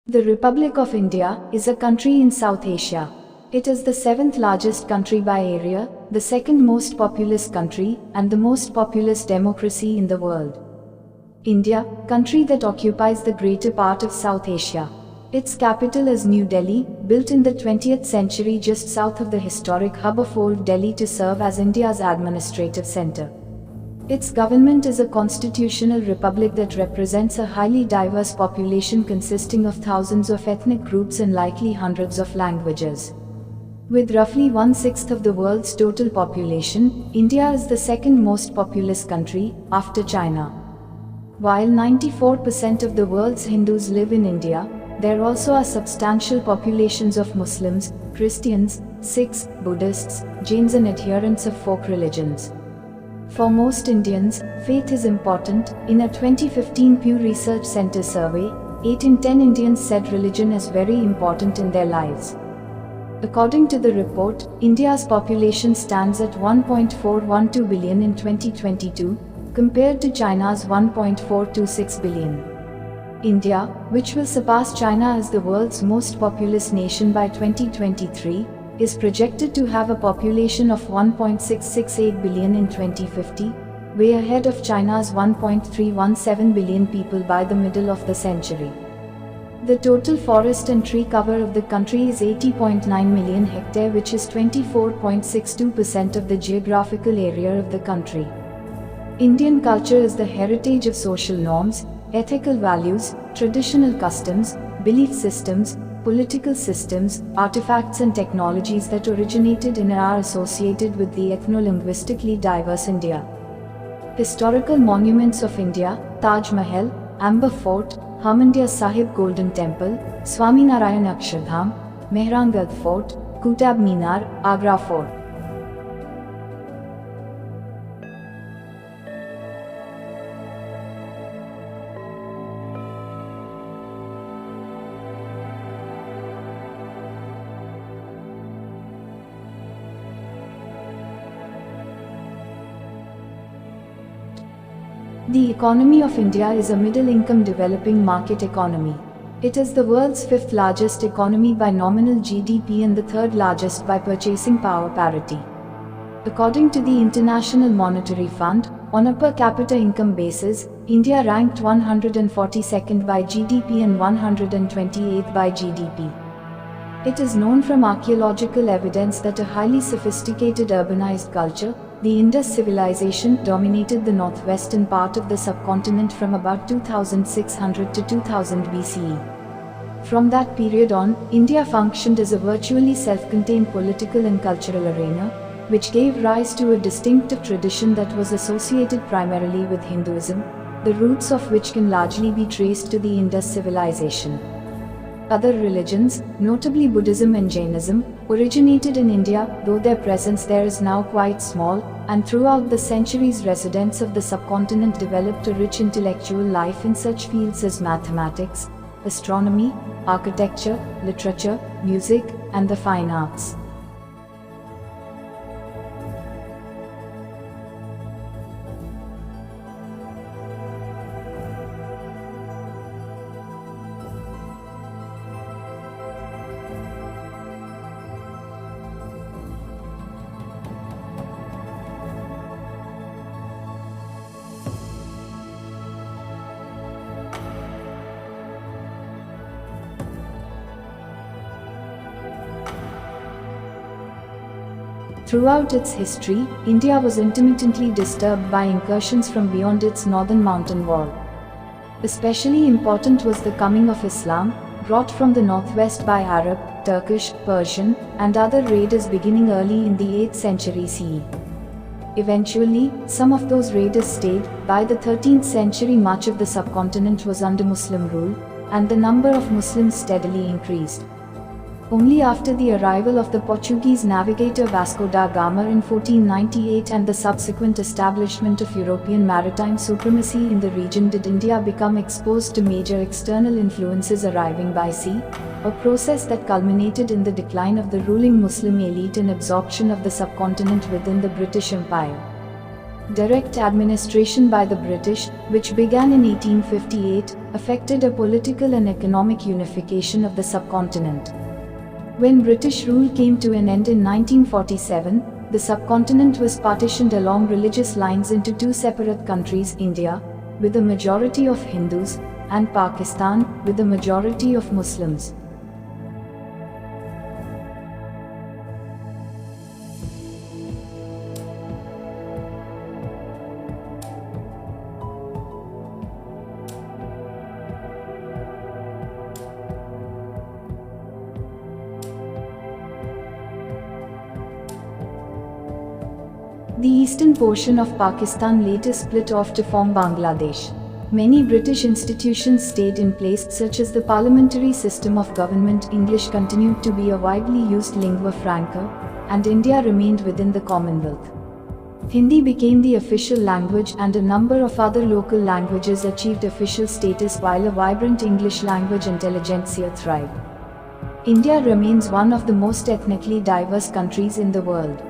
The Republic of India is a country in South Asia. It is the seventh largest country by area, the second most populous country, and the most populous democracy in the world. India, country that occupies the greater part of South Asia. Its capital is New Delhi, built in the 20th century just south of the historic hub of Old Delhi to serve as India's administrative center. Its government is a constitutional republic that represents a highly diverse population consisting of thousands of ethnic groups and likely hundreds of languages. With roughly 1/6 of the world's total population, India is the second most populous country, after China. While 94% of the world's Hindus live in India, there also are substantial populations of Muslims, Christians, Sikhs, Buddhists, Jains and adherents of folk religions. For most Indians, faith is important. In a 2015 Pew Research Center survey, 8 in 10 Indians said religion is very important in their lives. According to the report, India's population stands at 1.412 billion in 2022, compared to China's 1.426 billion. India, which will surpass China as the world's most populous nation by 2023, is projected to have a population of 1.668 billion in 2050, way ahead of China's 1.317 billion people by the middle of the century. The total forest and tree cover of the country is 80.9 million hectare, which is 24.62% of the geographical area of the country. Indian culture is the heritage of social norms, ethical values, traditional customs, belief systems, political systems, artifacts and technologies that originated in and are associated with the ethno-linguistically diverse India. Historical monuments of India: Taj Mahal, Amber Fort, Harmandir Sahib Golden Temple, Swaminarayan Akshardham, Mehrangarh Fort, Qutub Minar, Agra Fort. The economy of India is a middle-income developing market economy. It is the world's fifth largest economy by nominal GDP and the third largest by purchasing power parity. According to the International Monetary Fund, on a per capita income basis, India ranked 142nd by GDP and 128th by GDP. It is known from archaeological evidence that a highly sophisticated urbanized culture, the Indus civilization, dominated the northwestern part of the subcontinent from about 2600 to 2000 BCE. From that period on, India functioned as a virtually self-contained political and cultural arena, which gave rise to a distinctive tradition that was associated primarily with Hinduism, the roots of which can largely be traced to the Indus civilization. Other religions, notably Buddhism and Jainism, originated in India, though their presence there is now quite small, and throughout the centuries residents of the subcontinent developed a rich intellectual life in such fields as mathematics, astronomy, architecture, literature, music, and the fine arts. Throughout its history, India was intermittently disturbed by incursions from beyond its northern mountain wall. Especially important was the coming of Islam, brought from the northwest by Arab, Turkish, Persian, and other raiders beginning early in the 8th century CE. Eventually, some of those raiders stayed. By the 13th century, much of the subcontinent was under Muslim rule, and the number of Muslims steadily increased. Only after the arrival of the Portuguese navigator Vasco da Gama in 1498 and the subsequent establishment of European maritime supremacy in the region did India become exposed to major external influences arriving by sea, a process that culminated in the decline of the ruling Muslim elite and absorption of the subcontinent within the British Empire. Direct administration by the British, which began in 1858, affected a political and economic unification of the subcontinent. When British rule came to an end in 1947, the subcontinent was partitioned along religious lines into two separate countries, India, with a majority of Hindus, and Pakistan, with a majority of Muslims. The eastern portion of Pakistan later split off to form Bangladesh. Many British institutions stayed in place, such as the parliamentary system of government. English continued to be a widely used lingua franca, and India remained within the Commonwealth. Hindi became the official language, and a number of other local languages achieved official status, while a vibrant English language intelligentsia thrived. India remains one of the most ethnically diverse countries in the world.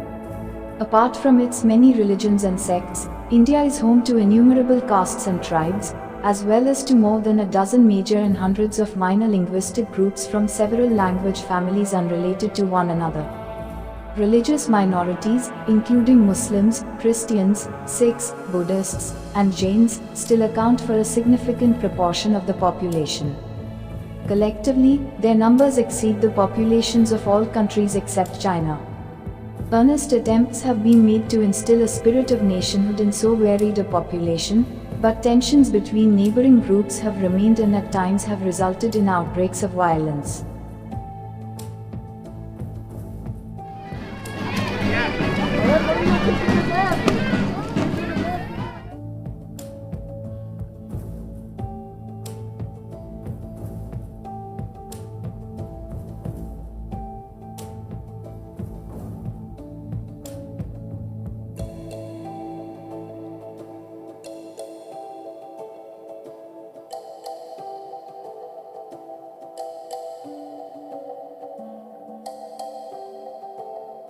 Apart from its many religions and sects, India is home to innumerable castes and tribes, as well as to more than a dozen major and hundreds of minor linguistic groups from several language families unrelated to one another. Religious minorities, including Muslims, Christians, Sikhs, Buddhists, and Jains, still account for a significant proportion of the population. Collectively, their numbers exceed the populations of all countries except China. Earnest attempts have been made to instill a spirit of nationhood in so varied a population, but tensions between neighboring groups have remained and at times have resulted in outbreaks of violence.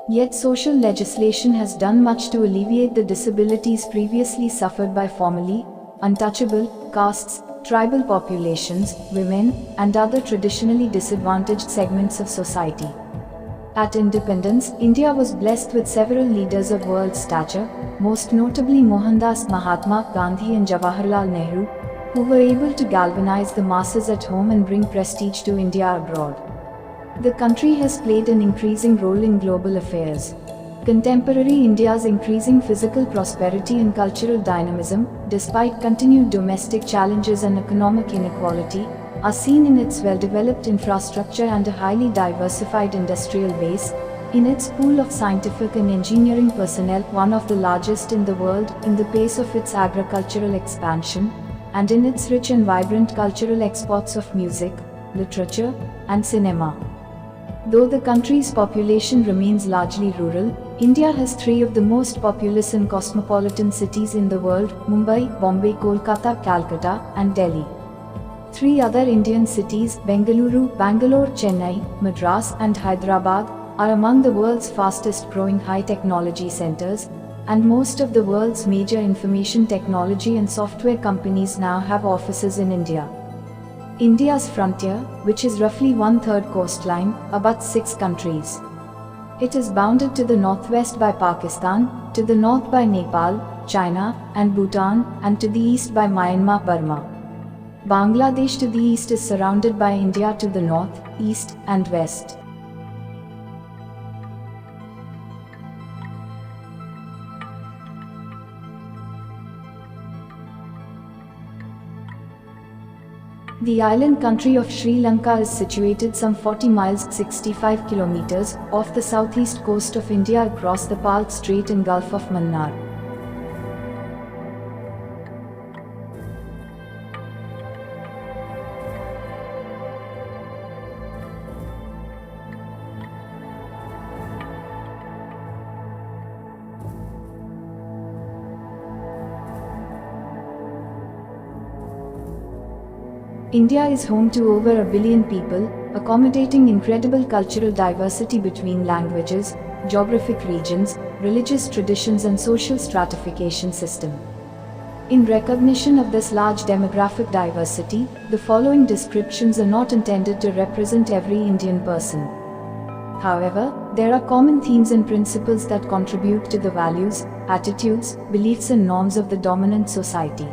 Yet social legislation has done much to alleviate the disabilities previously suffered by formerly untouchable castes, tribal populations, women, and other traditionally disadvantaged segments of society. At independence, India was blessed with several leaders of world stature, most notably Mohandas Mahatma Gandhi and Jawaharlal Nehru, who were able to galvanize the masses at home and bring prestige to India abroad. The country has played an increasing role in global affairs. Contemporary India's increasing physical prosperity and cultural dynamism, despite continued domestic challenges and economic inequality, are seen in its well-developed infrastructure and a highly diversified industrial base, in its pool of scientific and engineering personnel, one of the largest in the world, in the pace of its agricultural expansion, and in its rich and vibrant cultural exports of music, literature, and cinema. Though the country's population remains largely rural, India has three of the most populous and cosmopolitan cities in the world: Mumbai, Bombay, Kolkata, Calcutta, and Delhi. Three other Indian cities, Bengaluru, Bangalore, Chennai, Madras, and Hyderabad, are among the world's fastest growing high technology centers, and most of the world's major information technology and software companies now have offices in India. India's frontier, which is roughly one-third coastline, abuts 6 countries. It is bounded to the northwest by Pakistan, to the north by Nepal, China, and Bhutan, and to the east by Myanmar, Burma. Bangladesh to the east is surrounded by India to the north, east, and west. The island country of Sri Lanka is situated some 40 miles 65 kilometers off the southeast coast of India across the Palk Strait and Gulf of Mannar. India is home to over 1 billion people, accommodating incredible cultural diversity between languages, geographic regions, religious traditions and social stratification system. In recognition of this large demographic diversity, the following descriptions are not intended to represent every Indian person. However, there are common themes and principles that contribute to the values, attitudes, beliefs and norms of the dominant society.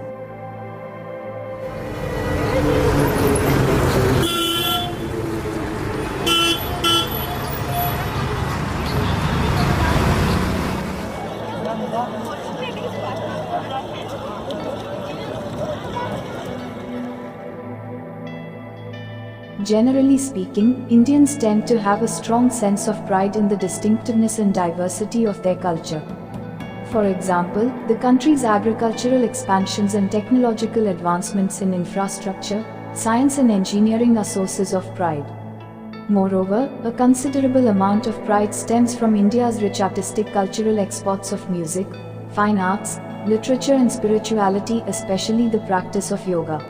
Generally speaking, Indians tend to have a strong sense of pride in the distinctiveness and diversity of their culture. For example, the country's agricultural expansions and technological advancements in infrastructure, science and engineering are sources of pride. Moreover, a considerable amount of pride stems from India's rich artistic cultural exports of music, fine arts, literature and spirituality, especially the practice of yoga.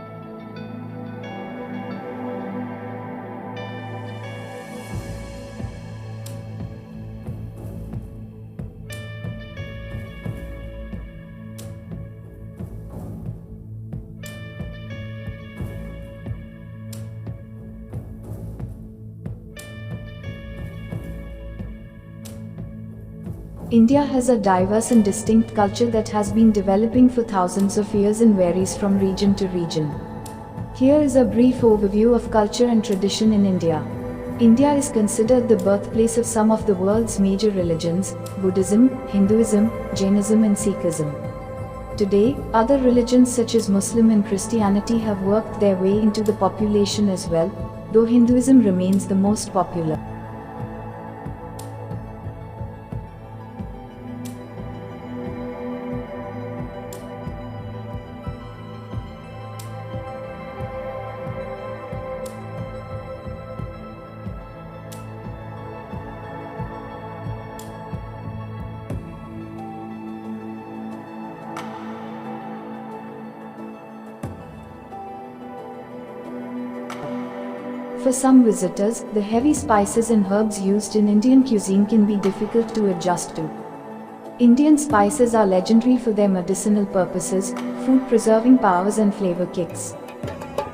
India has a diverse and distinct culture that has been developing for thousands of years and varies from region to region. Here is a brief overview of culture and tradition in India. India is considered the birthplace of some of the world's major religions: Buddhism, Hinduism, Jainism and Sikhism. Today, other religions such as Muslim and Christianity have worked their way into the population as well, though Hinduism remains the most popular. For some visitors, the heavy spices and herbs used in Indian cuisine can be difficult to adjust to. Indian spices are legendary for their medicinal purposes, food-preserving powers and flavor kicks.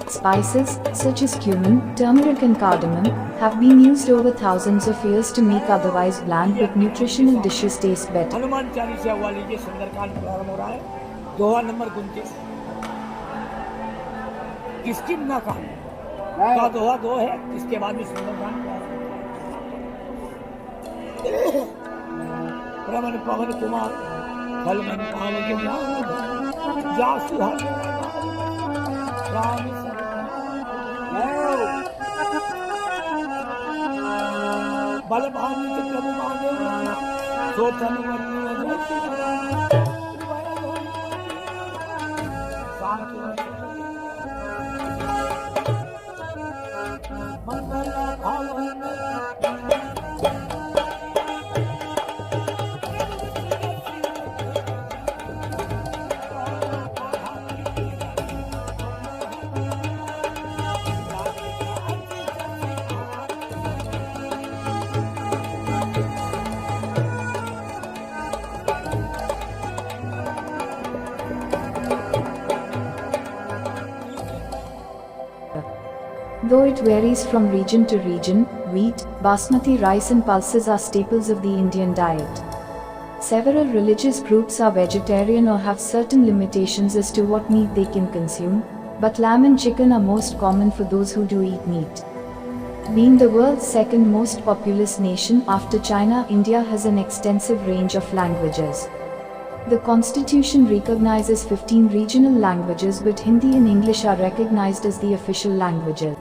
Spices, such as cumin, turmeric and cardamom, have been used over thousands of years to make otherwise bland but nutritional dishes taste better. का दोहा दो है, इसके बाद में सुंदरकांड प्रवन पवन कुमार फल मन काम के जा सुहा राम बल भानु के प्रभु माने सोचन वर्णन Though it varies from region to region, wheat, basmati rice and pulses are staples of the Indian diet. Several religious groups are vegetarian or have certain limitations as to what meat they can consume, but lamb and chicken are most common for those who do eat meat. Being the world's second most populous nation after China, India has an extensive range of languages. The constitution recognizes 15 regional languages, but Hindi and English are recognized as the official languages.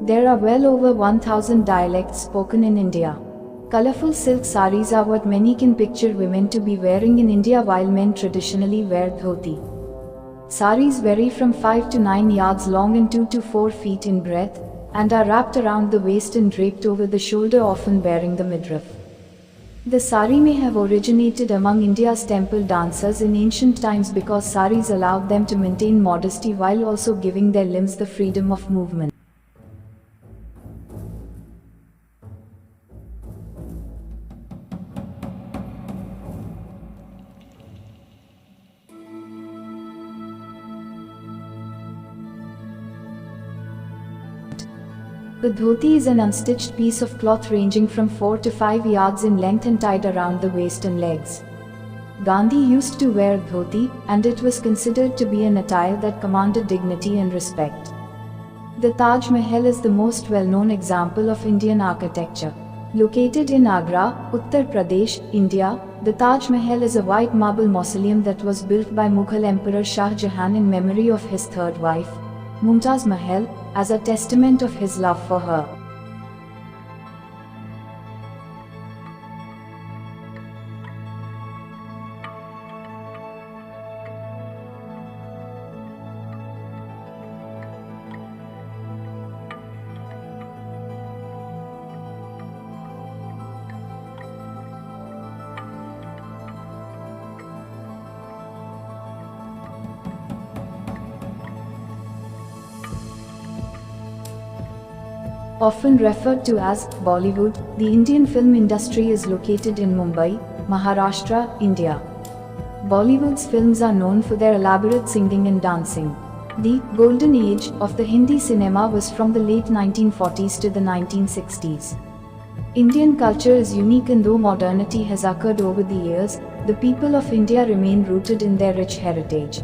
There are well over 1,000 dialects spoken in India. Colorful silk saris are what many can picture women to be wearing in India, while men traditionally wear dhoti. Saris vary from 5 to 9 yards long and 2 to 4 feet in breadth, and are wrapped around the waist and draped over the shoulder, often bearing the midriff. The sari may have originated among India's temple dancers in ancient times because saris allowed them to maintain modesty while also giving their limbs the freedom of movement. The dhoti is an unstitched piece of cloth ranging from 4 to 5 yards in length and tied around the waist and legs. Gandhi used to wear dhoti, and it was considered to be an attire that commanded dignity and respect. The Taj Mahal is the most well-known example of Indian architecture. Located in Agra, Uttar Pradesh, India, the Taj Mahal is a white marble mausoleum that was built by Mughal Emperor Shah Jahan in memory of his third wife, Mumtaz Mahal, as a testament of his love for her. Often referred to as Bollywood, the Indian film industry is located in Mumbai, Maharashtra, India. Bollywood's films are known for their elaborate singing and dancing. The golden age of the Hindi cinema was from the late 1940s to the 1960s. Indian culture is unique, and though modernity has occurred over the years, the people of India remain rooted in their rich heritage.